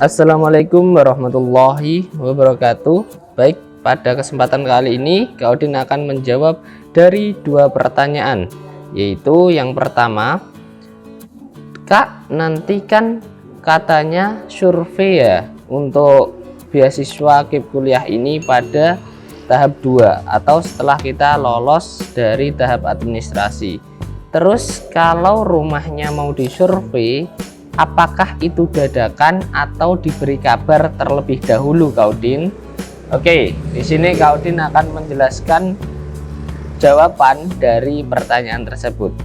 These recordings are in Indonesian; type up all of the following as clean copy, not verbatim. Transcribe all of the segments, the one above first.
Assalamualaikum warahmatullahi wabarakatuh. Baik, pada kesempatan kali ini Kak Odin akan menjawab dari dua pertanyaan, yaitu yang pertama, Kak, nanti kan katanya survei ya untuk beasiswa KIP kuliah ini pada tahap 2 atau setelah kita lolos dari tahap administrasi. Terus kalau rumahnya mau disurvei, apakah itu dadakan atau diberi kabar terlebih dahulu, Kak Odin? Oke, di sini Kak Odin akan menjelaskan jawaban dari pertanyaan tersebut.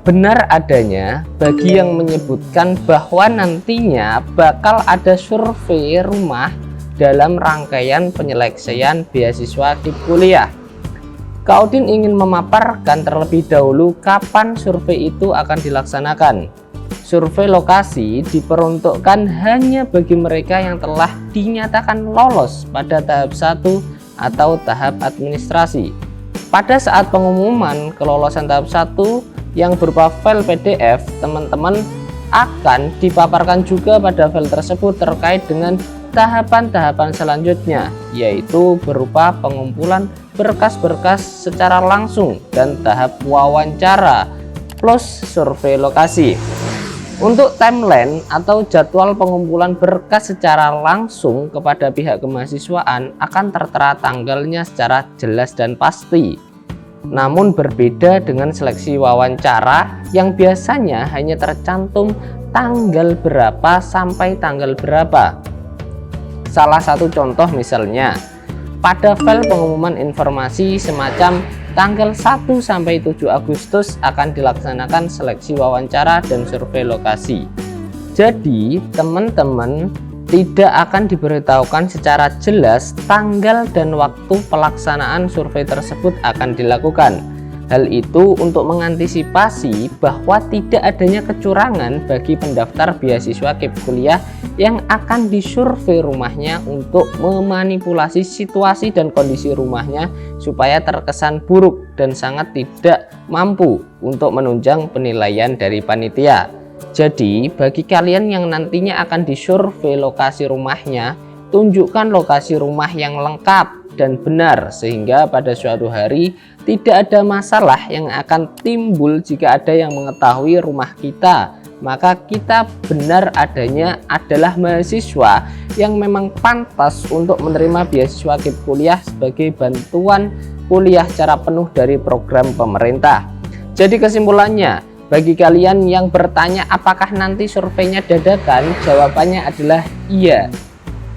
Benar adanya bagi yang menyebutkan bahwa nantinya bakal ada survei rumah dalam rangkaian penyeleksian beasiswa KIP kuliah. Kak Odin ingin memaparkan terlebih dahulu kapan survei itu akan dilaksanakan. Survei lokasi diperuntukkan hanya bagi mereka yang telah dinyatakan lolos pada tahap 1 atau tahap administrasi. Pada saat pengumuman kelolosan tahap 1 yang berupa file PDF, teman-teman akan dipaparkan juga pada file tersebut terkait dengan tahapan-tahapan selanjutnya, yaitu berupa pengumpulan berkas-berkas secara langsung dan tahap wawancara plus survei lokasi. Untuk timeline atau jadwal pengumpulan berkas secara langsung kepada pihak kemahasiswaan akan tertera tanggalnya secara jelas dan pasti. Namun berbeda dengan seleksi wawancara yang biasanya hanya tercantum tanggal berapa sampai tanggal berapa. Salah satu contoh misalnya, pada file pengumuman informasi semacam tanggal 1 sampai 7 Agustus akan dilaksanakan seleksi wawancara dan survei lokasi. Jadi, teman-teman tidak akan diberitahukan secara jelas tanggal dan waktu pelaksanaan survei tersebut akan dilakukan. Hal itu untuk mengantisipasi bahwa tidak adanya kecurangan bagi pendaftar beasiswa KIP kuliah yang akan disurvei rumahnya untuk memanipulasi situasi dan kondisi rumahnya supaya terkesan buruk dan sangat tidak mampu untuk menunjang penilaian dari panitia. Jadi, bagi kalian yang nantinya akan disurvei lokasi rumahnya, tunjukkan lokasi rumah yang lengkap dan benar sehingga pada suatu hari tidak ada masalah yang akan timbul jika ada yang mengetahui rumah kita. Maka kita benar adanya adalah mahasiswa yang memang pantas untuk menerima beasiswa KIP kuliah sebagai bantuan kuliah secara penuh dari program pemerintah. Jadi kesimpulannya, bagi kalian yang bertanya apakah nanti surveinya dadakan, jawabannya adalah iya.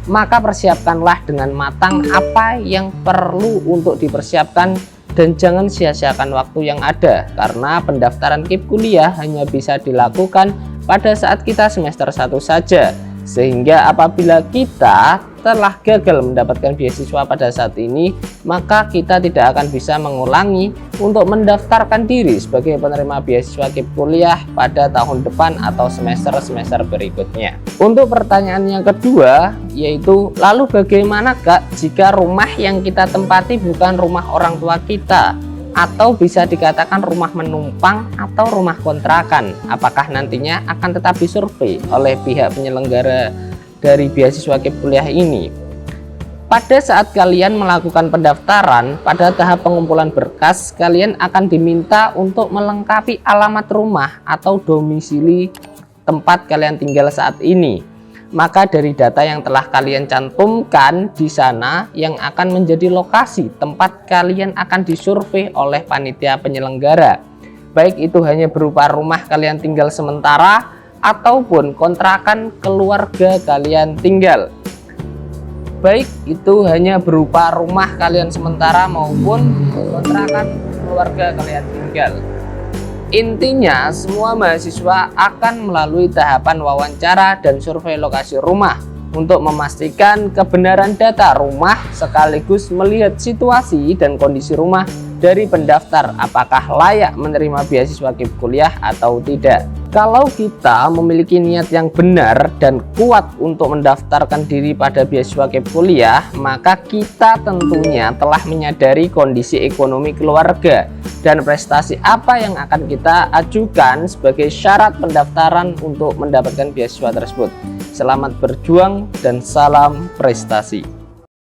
Maka persiapkanlah dengan matang apa yang perlu untuk dipersiapkan dan jangan sia-siakan waktu yang ada, karena pendaftaran KIP kuliah hanya bisa dilakukan pada saat kita semester 1 saja, sehingga apabila kita telah gagal mendapatkan beasiswa pada saat ini, maka kita tidak akan bisa mengulangi untuk mendaftarkan diri sebagai penerima beasiswa KIP kuliah pada tahun depan atau semester-semester berikutnya. Untuk pertanyaan yang kedua, yaitu lalu bagaimana Kak jika rumah yang kita tempati bukan rumah orang tua kita, atau bisa dikatakan rumah menumpang atau rumah kontrakan? Apakah nantinya akan tetap disurvei oleh pihak penyelenggara dari beasiswa KIP kuliah ini? Pada saat kalian melakukan pendaftaran, pada tahap pengumpulan berkas, kalian akan diminta untuk melengkapi alamat rumah atau domisili tempat kalian tinggal saat ini. Maka dari data yang telah kalian cantumkan di sana yang akan menjadi lokasi tempat kalian akan disurvei oleh panitia penyelenggara. Baik itu hanya berupa rumah kalian tinggal sementara ataupun kontrakan keluarga kalian tinggal. Baik itu hanya berupa rumah kalian sementara maupun kontrakan keluarga kalian tinggal. Intinya, semua mahasiswa akan melalui tahapan wawancara dan survei lokasi rumah untuk memastikan kebenaran data rumah sekaligus melihat situasi dan kondisi rumah dari pendaftar apakah layak menerima beasiswa KIP kuliah atau tidak. Kalau kita memiliki niat yang benar dan kuat untuk mendaftarkan diri pada beasiswa KIP kuliah, maka kita tentunya telah menyadari kondisi ekonomi keluarga dan prestasi apa yang akan kita ajukan sebagai syarat pendaftaran untuk mendapatkan beasiswa tersebut. Selamat berjuang dan salam prestasi.